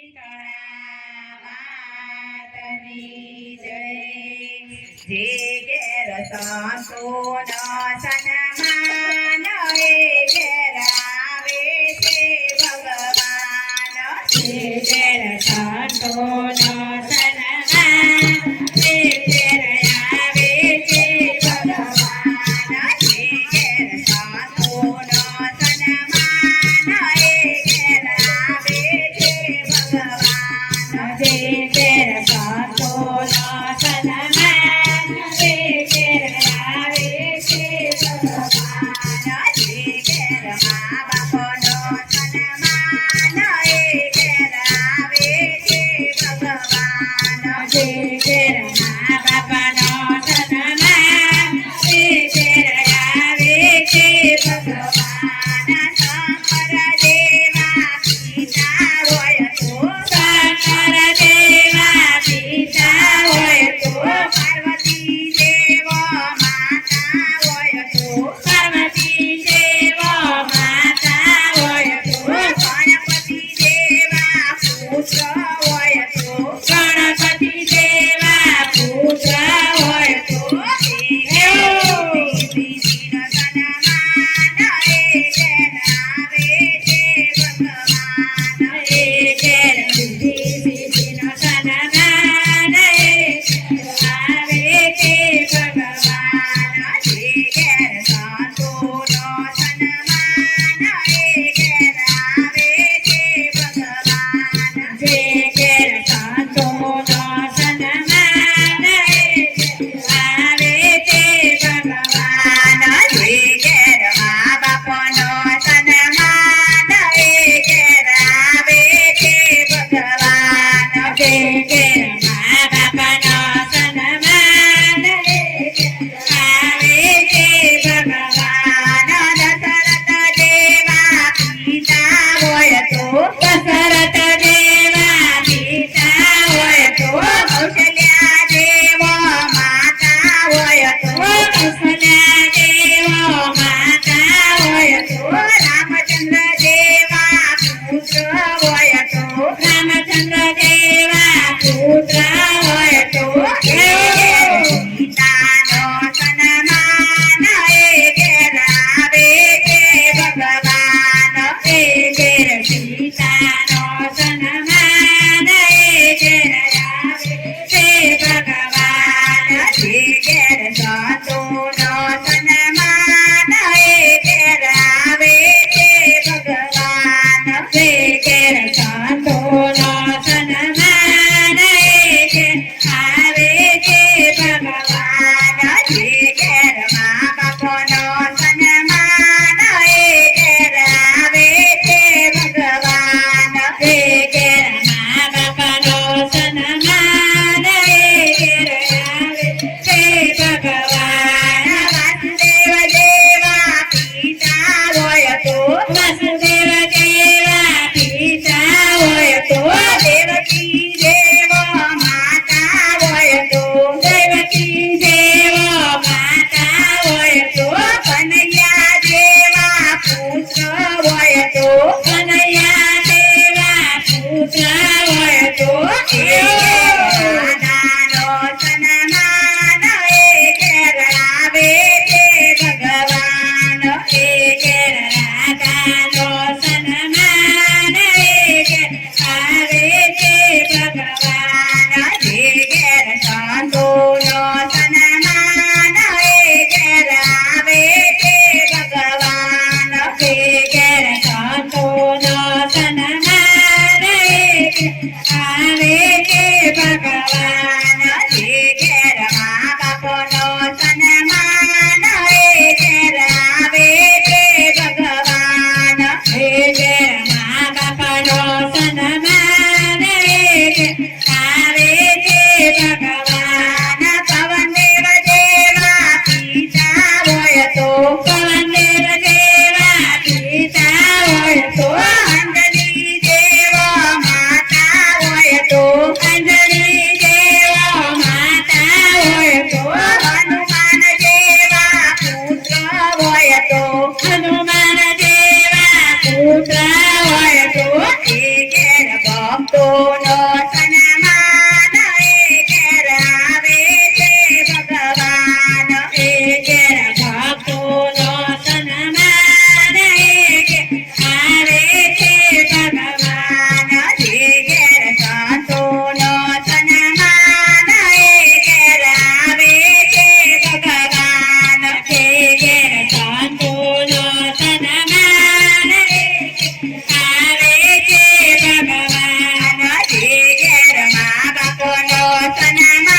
જે ઘેર સંતોના સન્માન એ ઘેર આવે છે ભગવાન. જે ઘેર સંતોના સન્માન એ ઘેર આવે છે ભગવાન. જે ઘેર સંતોના સન્માન એ ઘેર આવે છે ભગવાન. જે ઘેર સંતોના સન્માન એ ઘેર આવે છે ભગવાન. જે ઘેર મા બાપનો સન્માન એ ઘેર આવે છે ભગવાન. જે ઘેર મા બાપનો સન્માન એ ઘેર આવે છે ભગવાન. શંકર દેવા પિતા હોય તો શંકર દેવા પિતા હોય તો પાર્વતી દેવો માતા હોય તો પાર્વતી દેવો માતા હોય તો ગણપતિ દેવા પુત્ર હોય તો ગણપતિ દેવા પુત્ર હોય તો દેવીનો સન્માન એ ઘેર આવે છે ભગવાન. એ ઘેર દેવીનો સન્માન એ આવે છે ભગવાન. જે ઘેર સંતોનો સન્માન એ ઘેર આવે છે ભગવાન. જે ઘેર સંતોનો સન્માન એ આવે છે ભગવાન. જે ઘેર મા બાપનો સન્માન એ ઘેર આવે છે ભગવાન. જે ઘેર મા બાપનો સન્માન એ આવે છે ભગવાન. દશરથ દેવા પિતા હોય તો દશરથ દેવા પિતા હોય તો કૌશલ્યા દેવો માતા હોય તો કૌશલ્યા દેવો માતા હોય તો રામચંદ્ર દેવા પુત્ર હોય તો રામચંદ્ર દેવા પુત્ર સનામાં